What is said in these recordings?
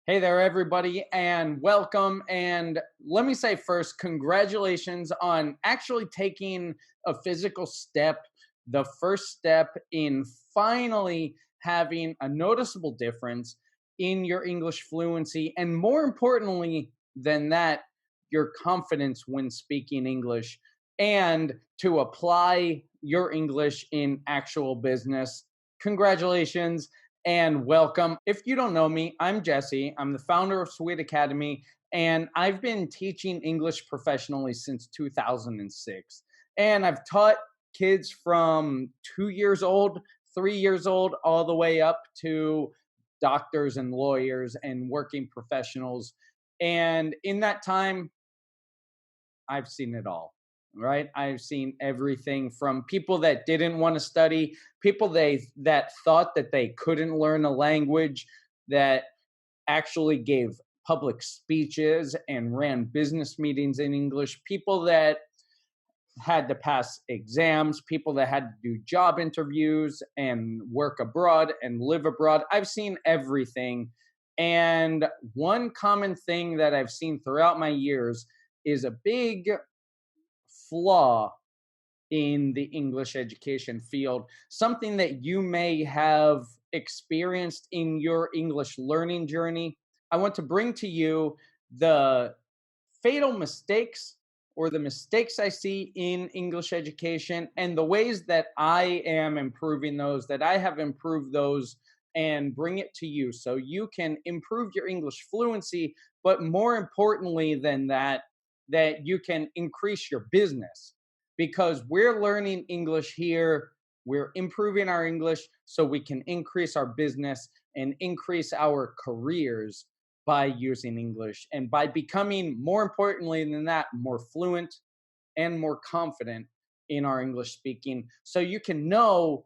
Hey there, everybody, and welcome. And let me say first, congratulations on actually taking a physical step, the first step in finally having a noticeable difference in your English fluency. And more importantly than that, your confidence when speaking English and to apply your English in actual business. Congratulations and welcome. If you don't know me, I'm Jesse. I'm the founder of Sweet Academy, and I've been teaching English professionally since 2006. And I've taught kids from 2 years old, 3 years old, all the way up to doctors and lawyers and working professionals. And in that time, I've seen it all, right? I've seen everything from people that didn't want to study, people that thought that they couldn't learn a language, that actually gave public speeches and ran business meetings in English, people that had to pass exams, people that had to do job interviews and work abroad and live abroad. I've seen everything. And one common thing that I've seen throughout my years is a big flaw in the English education field, something that you may have experienced in your English learning journey. I want to bring to you the fatal mistakes or the mistakes I see in English education and the ways that I am improving those, that I have improved those, and bring it to you so you can improve your English fluency. But more importantly than that, that you can increase your business because we're learning English here. We're improving our English so we can increase our business and increase our careers by using English and by becoming, more importantly than that, more fluent and more confident in our English speaking so you can know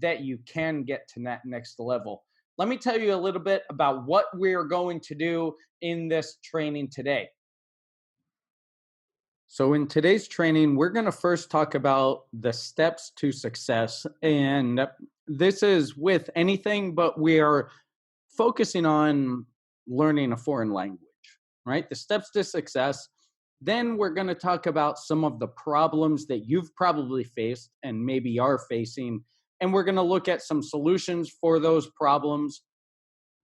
that you can get to that next level. Let me tell you a little bit about what we're going to do in this training today. So, in today's training, we're going to first talk about the steps to success. And this is with anything, but we are focusing on learning a foreign language, right? The steps to success. Then we're going to talk about some of the problems that you've probably faced and maybe are facing. And we're going to look at some solutions for those problems.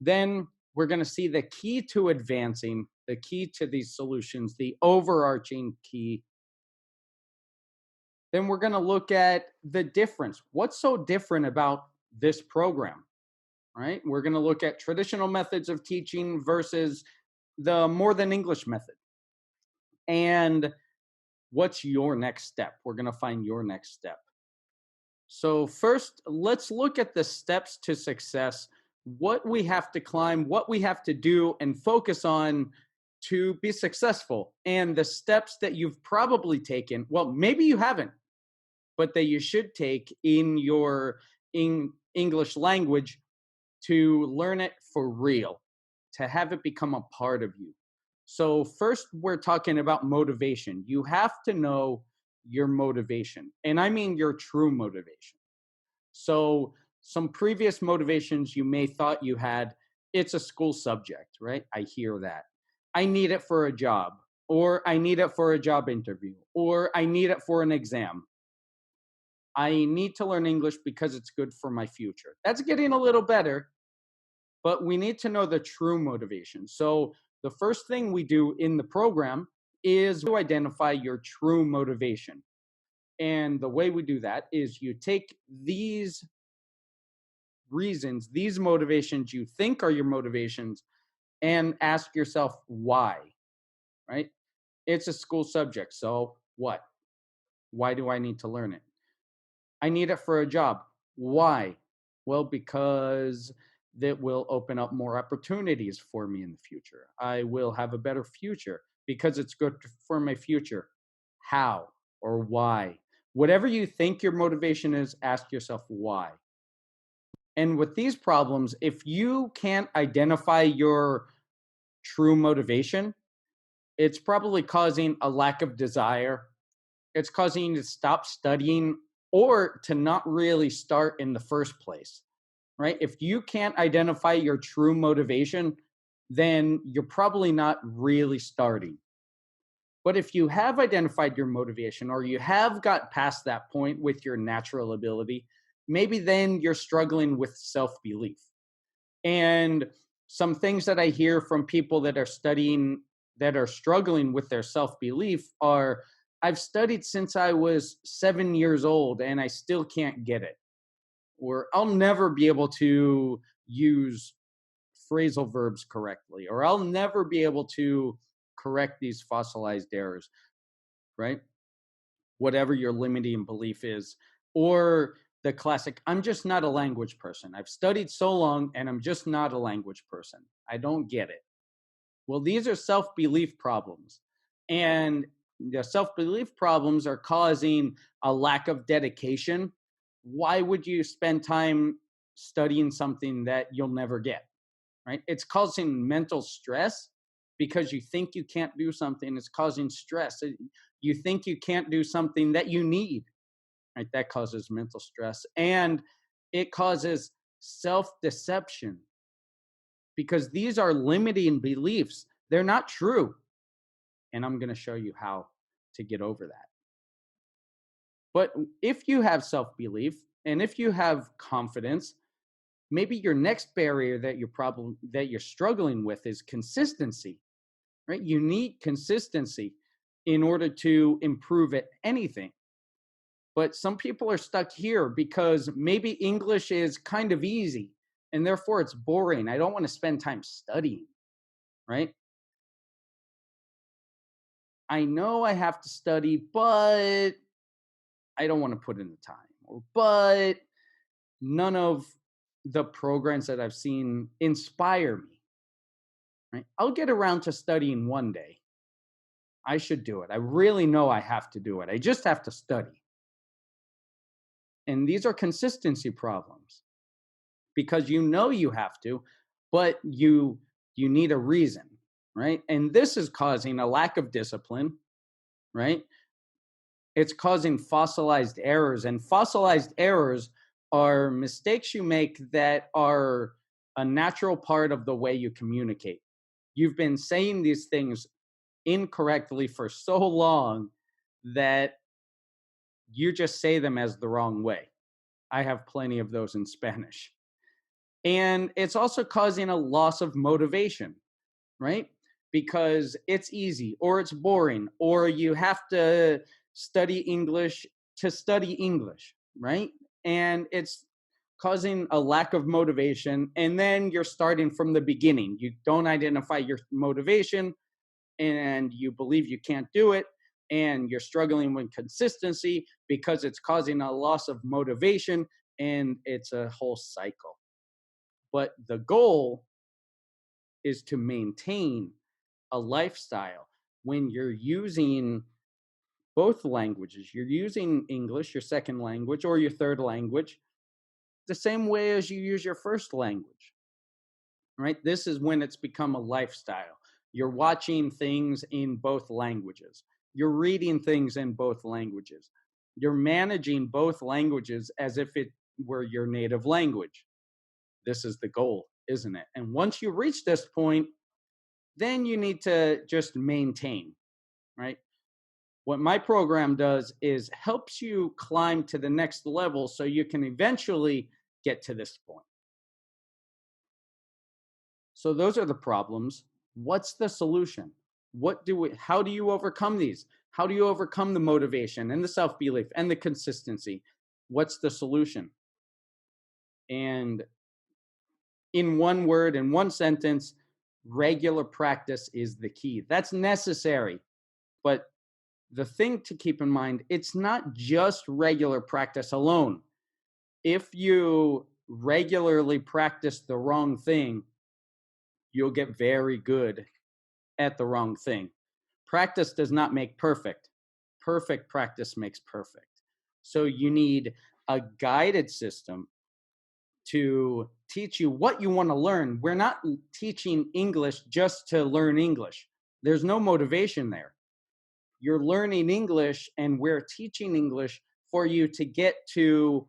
Then we're going to see the key to advancing, the key to these solutions, the overarching key. Then we're going to look at the difference. What's so different about this program, right? We're going to look at traditional methods of teaching versus the more than English method. And what's your next step? We're going to find your next step. So, first, let's look at the steps to success, what we have to climb, what we have to do and focus on to be successful, and the steps that you've probably taken. Well, maybe you haven't, but that you should take in your English language to learn it for real, to have it become a part of you. So, first, we're talking about motivation. You have to know your motivation, and I mean your true motivation. So, some previous motivations you may thought you had, it's a school subject, right? I hear that. I need it for a job, or I need it for a job interview, or I need it for an exam. I need to learn English because it's good for my future. That's getting a little better, but we need to know the true motivation. So, the first thing we do in the program is to identify your true motivation. And the way we do that is you take these reasons, these motivations you think are your motivations, and ask yourself why, right? It's a school subject. So, what? Why do I need to learn it? I need it for a job. Why? Well, because that will open up more opportunities for me in the future. I will have a better future because it's good for my future. How or why? Whatever you think your motivation is, ask yourself why. And with these problems, if you can't identify your true motivation, it's probably causing a lack of desire. It's causing you to stop studying or to not really start in the first place, right? If you can't identify your true motivation, then you're probably not really starting. But if you have identified your motivation or you have got past that point with your natural ability, maybe then you're struggling with self belief. And some things that I hear from people that are studying, that are struggling with their self belief are, I've studied since I was 7 years old and I still can't get it. Or I'll never be able to use phrasal verbs correctly, or I'll never be able to correct these fossilized errors, right? Whatever your limiting belief is. Or the classic, I'm just not a language person. I've studied so long and I'm just not a language person. I don't get it. Well, these are self belief problems. And the self belief problems are causing a lack of dedication. Why would you spend time studying something that you'll never get? Right? It's causing mental stress because you think you can't do something. It's causing stress. You think you can't do something that you need, right? That causes mental stress. And it causes self deception because these are limiting beliefs. They're not true. And I'm going to show you how to get over that. But if you have self belief and if you have confidence, maybe your next barrier that you're struggling with is consistency, right? You need consistency in order to improve at anything. But some people are stuck here because maybe English is kind of easy and therefore it's boring. I don't want to spend time studying, right? I know I have to study, but I don't want to put in the time. Or but none of the programs that I've seen inspire me, right? I'll get around to studying one day. I should do it. I really know I have to do it. I just have to study. And these are consistency problems because you know you have to, but you need a reason, right? And this is causing a lack of discipline, right? It's causing fossilized errors, and fossilized errors are mistakes you make that are a natural part of the way you communicate. You've been saying these things incorrectly for so long that you just say them as the wrong way. I have plenty of those in Spanish. And it's also causing a loss of motivation, right? Because it's easy or it's boring or you have to study English to study English, right? And it's causing a lack of motivation. And then you're starting from the beginning. You don't identify your motivation and you believe you can't do it. And you're struggling with consistency because it's causing a loss of motivation and it's a whole cycle. But the goal is to maintain a lifestyle when you're using both languages. You're using English, your second language, or your third language, the same way as you use your first language, right? This is when it's become a lifestyle. You're watching things in both languages. You're reading things in both languages. You're managing both languages as if it were your native language. This is the goal, isn't it? And once you reach this point, then you need to just maintain, right? What my program does is helps you climb to the next level so you can eventually get to this point. So those are the problems. What's the solution? How do you overcome these? How do you overcome the motivation and the self-belief and the consistency? What's the solution? And in one word, in one sentence, regular practice is the key. That's necessary. But the thing to keep in mind, it's not just regular practice alone. If you regularly practice the wrong thing, you'll get very good at the wrong thing. Practice does not make perfect. Perfect practice makes perfect. So you need a guided system to teach you what you want to learn. We're not teaching English just to learn English. There's no motivation there. You're learning English and we're teaching English for you to get to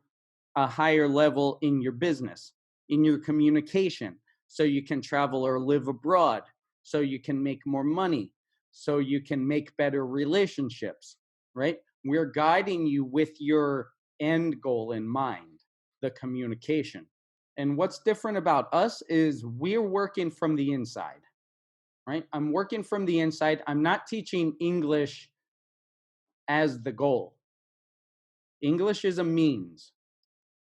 a higher level in your business, in your communication, so you can travel or live abroad, so you can make more money, so you can make better relationships, right? We're guiding you with your end goal in mind, the communication. And what's different about us is we're working from the inside, right? I'm working from the inside. I'm not teaching English as the goal. English is a means.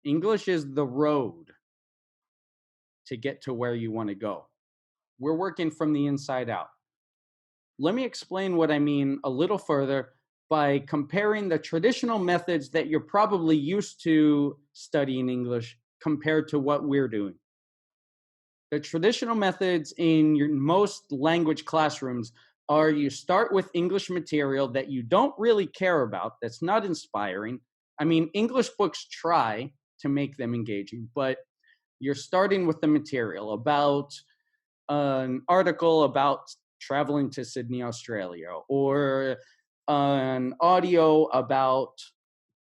English is the road to get to where you want to go. We're working from the inside out. Let me explain what I mean a little further by comparing the traditional methods that you're probably used to studying English compared to what we're doing. The traditional methods in your most language classrooms are you start with English material that you don't really care about, that's not inspiring. I mean, English books try to make them engaging, but you're starting with the material about an article about traveling to Sydney, Australia, or an audio about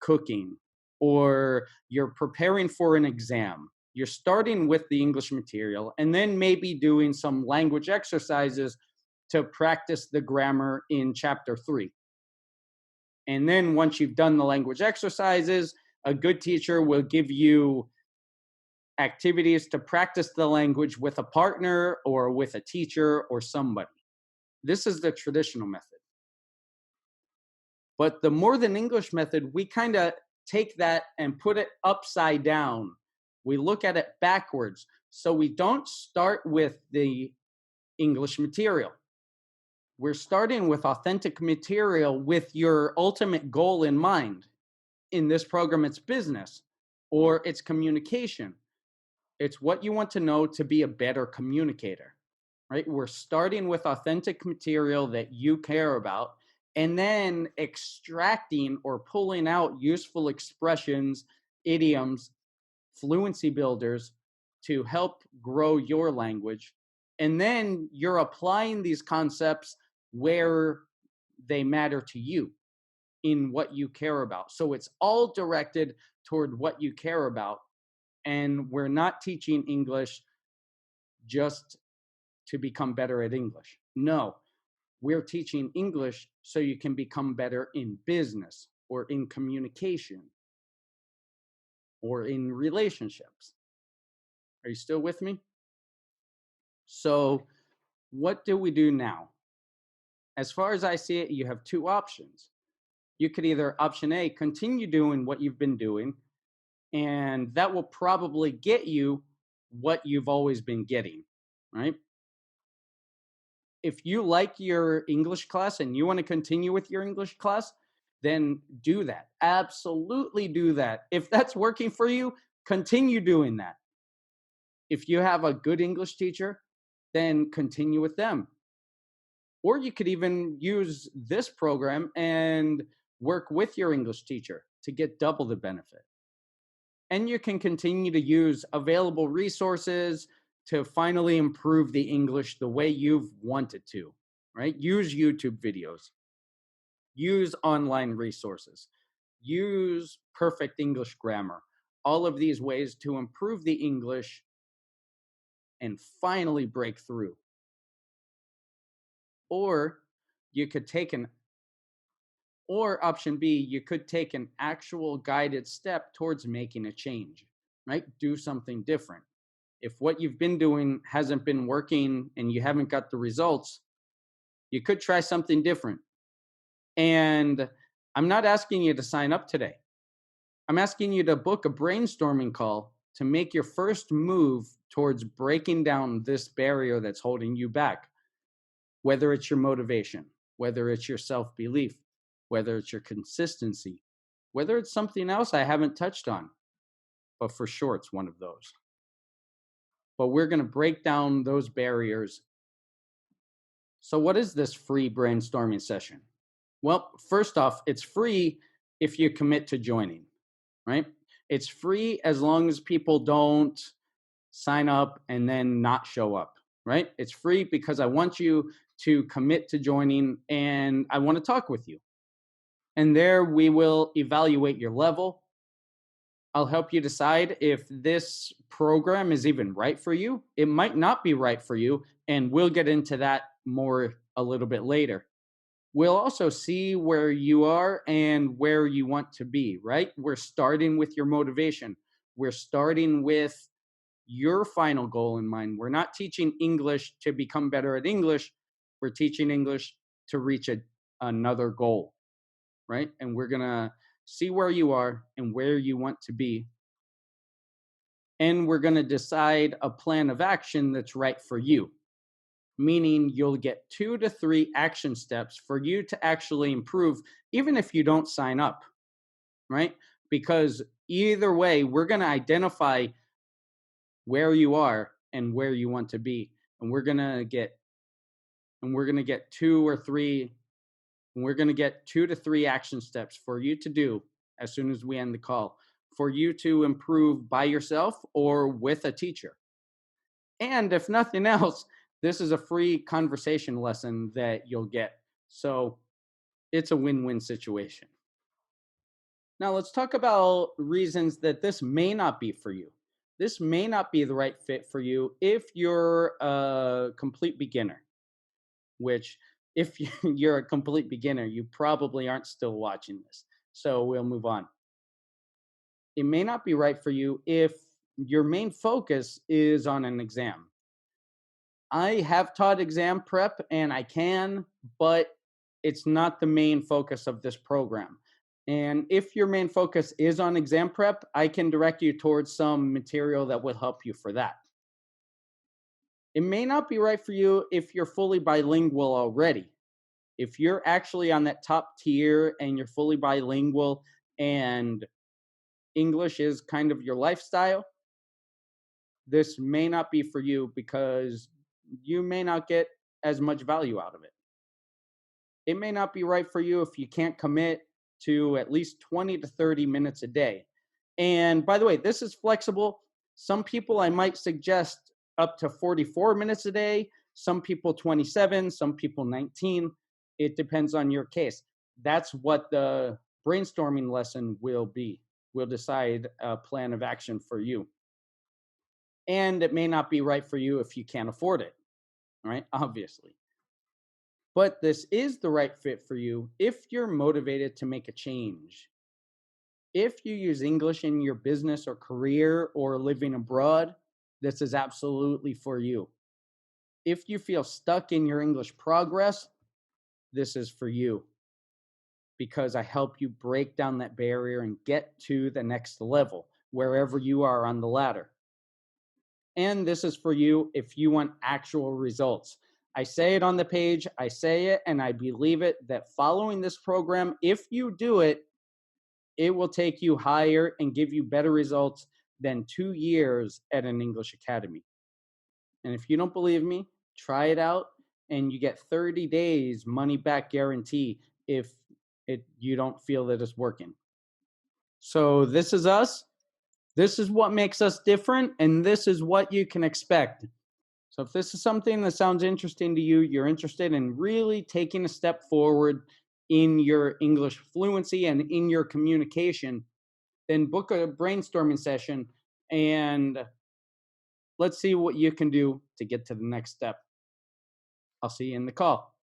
cooking, or you're preparing for an exam. You're starting with the English material and then maybe doing some language exercises to practice the grammar in chapter 3. And then once you've done the language exercises, a good teacher will give you activities to practice the language with a partner or with a teacher or somebody. This is the traditional method. But the more than English method, we kind of take that and put it upside down. We look at it backwards. So we don't start with the English material. We're starting with authentic material with your ultimate goal in mind. In this program, it's business or it's communication. It's what you want to know to be a better communicator, right? We're starting with authentic material that you care about and then extracting or pulling out useful expressions, idioms, fluency builders to help grow your language. And then you're applying these concepts where they matter to you in what you care about. So it's all directed toward what you care about. And we're not teaching English just to become better at English. No, we're teaching English so you can become better in business or in communication or in relationships. Are you still with me? So what do we do now? As far as I see it, you have two options. You could either option A, continue doing what you've been doing, and that will probably get you what you've always been getting, right? If you like your English class and you want to continue with your English class, then do that. Absolutely do that. If that's working for you, continue doing that. If you have a good English teacher, then continue with them. Or you could even use this program and work with your English teacher to get double the benefit. And you can continue to use available resources to finally improve the English the way you've wanted to, right? Use YouTube videos, use online resources, use perfect English grammar, all of these ways to improve the English and finally break through. Or you could take an Or option B, you could take an actual guided step towards making a change, right? Do something different. If what you've been doing hasn't been working and you haven't got the results, you could try something different. And I'm not asking you to sign up today. I'm asking you to book a brainstorming call to make your first move towards breaking down this barrier that's holding you back, whether it's your motivation, whether it's your self-belief, whether it's your consistency, whether it's something else I haven't touched on, but for sure it's one of those. But we're going to break down those barriers. So what is this free brainstorming session? Well, first off, it's free if you commit to joining, right? It's free as long as people don't sign up and then not show up, right? It's free because I want you to commit to joining and I want to talk with you. And there we will evaluate your level. I'll help you decide if this program is even right for you. It might not be right for you, and we'll get into that more a little bit later. We'll also see where you are and where you want to be, right? We're starting with your motivation. We're starting with your final goal in mind. We're not teaching English to become better at English. We're teaching English to reach another goal, right? And we're going to see where you are and where you want to be. And we're going to decide a plan of action that's right for you, meaning you'll get 2 to 3 action steps for you to actually improve, even if you don't sign up, right? Because either way, we're going to identify where you are and where you want to be. And we're going to get 2 to 3 action steps for you to do as soon as we end the call, for you to improve by yourself or with a teacher. And if nothing else, this is a free conversation lesson that you'll get. So it's a win-win situation. Now let's talk about reasons that this may not be for you. This may not be the right fit for you if you're a complete beginner, which if you're a complete beginner, you probably aren't still watching this. So we'll move on. It may not be right for you if your main focus is on an exam. I have taught exam prep and I can, but it's not the main focus of this program. And if your main focus is on exam prep, I can direct you towards some material that will help you for that. It may not be right for you if you're fully bilingual already. If you're actually on that top tier and you're fully bilingual and English is kind of your lifestyle, this may not be for you because you may not get as much value out of it. It may not be right for you if you can't commit to at least 20 to 30 minutes a day. And by the way, this is flexible. Some people I might suggest up to 44 minutes a day, some people 27, some people 19. It depends on your case. That's what the brainstorming lesson will be. We'll decide a plan of action for you. And it may not be right for you if you can't afford it, right? Obviously. But this is the right fit for you if you're motivated to make a change. If you use English in your business or career or living abroad, this is absolutely for you. If you feel stuck in your English progress, this is for you because I help you break down that barrier and get to the next level, wherever you are on the ladder. And this is for you if you want actual results. I say it on the page, I say it, and I believe it that following this program, if you do it, it will take you higher and give you better results than 2 years at an English academy. And if you don't believe me, try it out and you get 30 days money back guarantee if you don't feel that it's working. So this is us. This is what makes us different, and this is what you can expect. So if this is something that sounds interesting to you, you're interested in really taking a step forward in your English fluency and in your communication, then book a brainstorming session and let's see what you can do to get to the next step. I'll see you in the call.